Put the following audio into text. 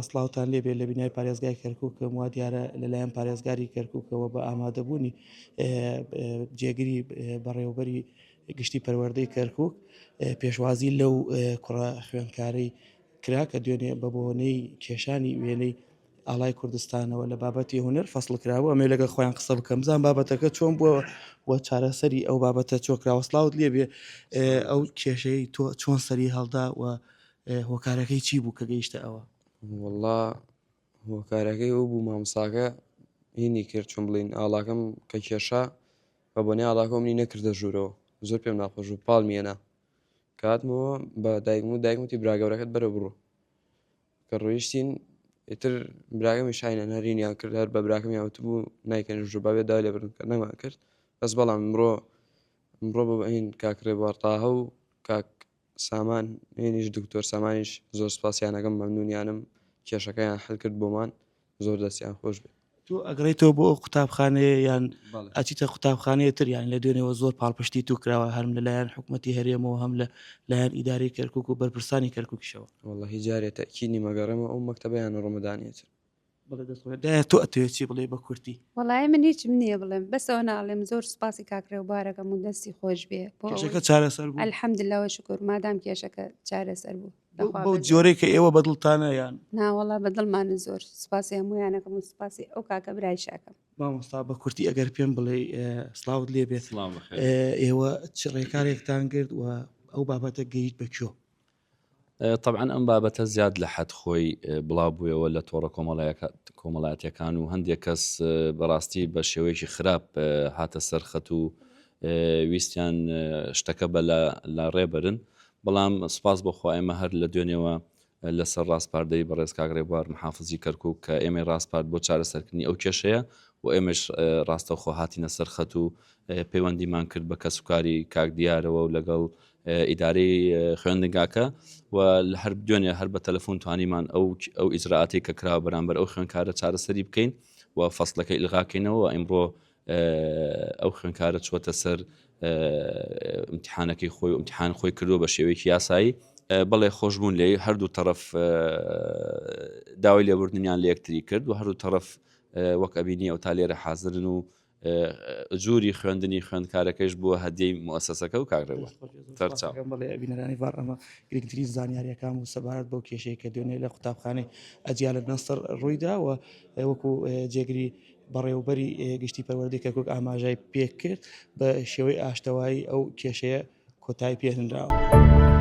سڵاوتان لێبێت لە بینای پارێزگای کەرکووکم وا دیارە لەلایەن پارێزگاری کەرکووکەوە بە ئامادەبوونی جێگیری بەڕێوەبەری گشتی پەروەردەی کەرکووک پێشوازی لەو کوڕە خوێندکارەی کرا کە دوێنێ بە بۆنەی کێشانی وێنەی ئاڵای کوردستانەوە لە بابەتی هونەر فەسڵ کراوە ئەمێ لەگە خۆیان قسە بکەم زان بابەتەکە چۆن بووە وە چارەسەری ئەو بابەتە چۆکراوە سڵاوت لێبێ ئەو کێشەی تۆ چۆن سەری هەڵدا و هۆکارەکەی چی بوو کە گەیشتە ئەوە والله هۆکارەکەی ئەو بوو مامۆستاکە هینی کرد چۆن بڵین ئاڵاکەم کە کێشا بە بۆنەی ئاڵاکە منی نەکردە ژوورەوە زۆر پێم ناخۆش و پاڵ میێنا کاتمەوە بە دایکموتی براگەورەکەت بەرە بڕۆ کە ڕۆیشتین ئیتر براگەمی شاینە هەرینیان کرد هەر بە براکەم یاوت بوو نایکەن ژوور بابێت دا لێ برن کە نەما کرد بەس بەڵام ئەمڕۆ بە ئەین کاکرێ بارتاهە و کاک سامان هێنیش دکتۆر سامانیش زۆر سپاسیانەکەم مەمنونیانم کێشەکەیان حل کرد بۆمان زۆر دەستیان خۆش بێت تۆ ئەگەڕێیتەوە بۆ قوتابخانەیە یان ئەچیتە قوتابخانەیە تر یان لە دوێنێەوە زۆر پاڵپشتی تو کراوە هەرم لەلایەن حکوومەتی هەرێمەوە هەم لە لایەن ئیداری کەرکووک و بەرپرسانی کەرکووکیشەوە والله جارێت تەکیدی مەگەڕێمە ئەو مەکتەبەیان ڕۆمەدانێت تۆ ئەتەوێت چی بڵێ بە کورتی وەڵای من هیچم نییە بڵێم بەسەوە ناڵێم زۆر سپاسی کاکرێ و بارەکەم و دەستی خۆش بێ کێشەکە چارەسەر بوو ئەلحەمدلەوە شکر مادام کێشەکە چارەسەر بوو بەو جۆرەی کە ئێوە بەدڵتانە یان ناوەڵا بەدڵمانە زۆر سپاسی هەمویانەکەم و سپاسی ئەو کاکە برای شاکەم مامۆستا بە کورتی ئەگەر پێم بڵێ سڵاوت لێ بێت ئێوە چ ڕێکارێکتان کرد و ئەو بابەتە گەیت بەکوێ طبعا ئەم بابەتە زیاد لە حەد خۆی بڵاو بوویەوە لە تۆڕە کۆمەڵایەتەکان و هەندێک کەس بەڕاستی بە شێوەیەکی خراپ هاتە سەرخەت و ویستیان شتەکە بە لە ڕێبرن بەڵام سپاس بەخوا ئێمە هەر لە دوێنێەوە لەسەر ڕاستپاردەی بەڕێز کاکرێبوار محافزی کەرکووک کە ئێمە ڕاستپارد بۆ چارەسەرکردنی ئەو کێشەیە و ئێمەش ڕاستەوخۆ هاتینە سەرخەت و پەیوەندیمان کرد بە کەسوکاری کاک دیارەوە و لەگەڵ ئیدارەی خوێندنگاکە و هەر دوێنێ هەر بە تەلەفۆن توانیمان ئەو ئیجرعاتی کە کراوە بەرامبەر ئەو خوێندکارە چارەسەری بکەین و فەسڵەکە ئیلغاکەینەوە ئەمڕۆ ئەو خوێندکارە چوەتە سەر ئیمتیحانەکەی خۆی و ئیمتیحان خۆی کردووە بە شێوەیەکی یاسایی بەڵێ خۆشبوون لێ هەردوو تەرەف داوای لێبوردنیان لە یەکتری کرد و هەردوو تەرەف وەک ئەبینی ئەو تا لێرە حازرن و جووری خوێندنی خوێندکارەکەش بووە هەدیەی مؤسسەکە و کاکرێەوە بەڵێ ئەبینەرانی بار ئەمە گرنگترین زانیاریەکان و سەبارەت بەو کێشەیە کە دوێنێ لە قوتابخانەی ئەجیالە نەستەر ڕوویداوە وەکو جێگری بەڕێوەبەری گشتی پەروەردەی کەرکووک ئاماژای پێ کرد بە شێوەی ئاشتەوایی ئەو کێشەیە کۆتایی پێهێنراوە.